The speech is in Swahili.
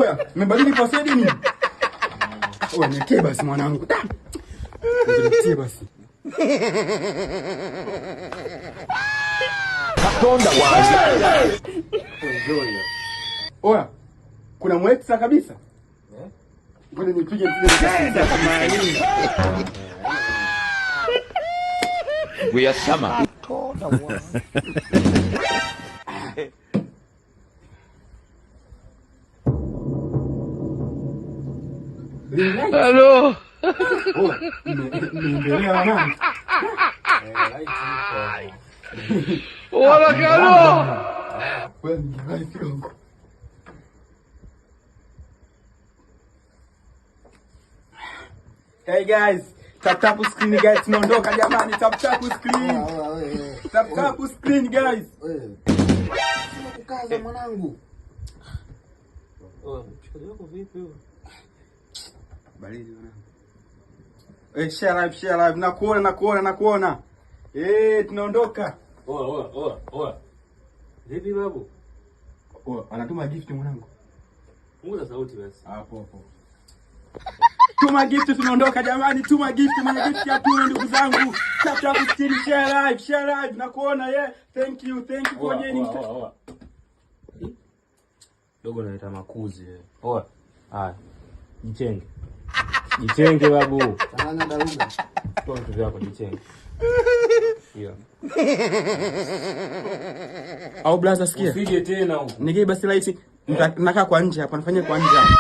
Oya, umebadili password nini? Oya, nitie basi mwanangu. Nitie basi. Katonda wazi. Oya, kuna mwexa kabisa? Ngoja nipige tena kama nini. We are summer. Hello. Niendelea nani? Hola, Carlos. Wewe ni live yangu. Hey guys, tap screen guys, tunaondoka jamani, tap screen. Tap screen guys. Kukaza mwanangu. Mchukua wako vipi wewe? Baridi mwanangu. Share live, nakuona. Tunaondoka. Oa. Vipi babu? Anatuma gift mwanangu. Punguza sauti basi. Hapo. Tuma gift, tunaondoka jamani, tuma gift, mwenye gift ya tu ndugu zangu. Tap screen, share live, nakuona Thank you for joining. Dogo naita makuzi Oa. Haya. Jichenge babu. Sana daruga. Toa vitu vyako jichenge. Hiyo. Au blaza sikia. Usije tena huko. Nige basi light. Nakaa kwa nje hapa, nafanya kwa nje hapa.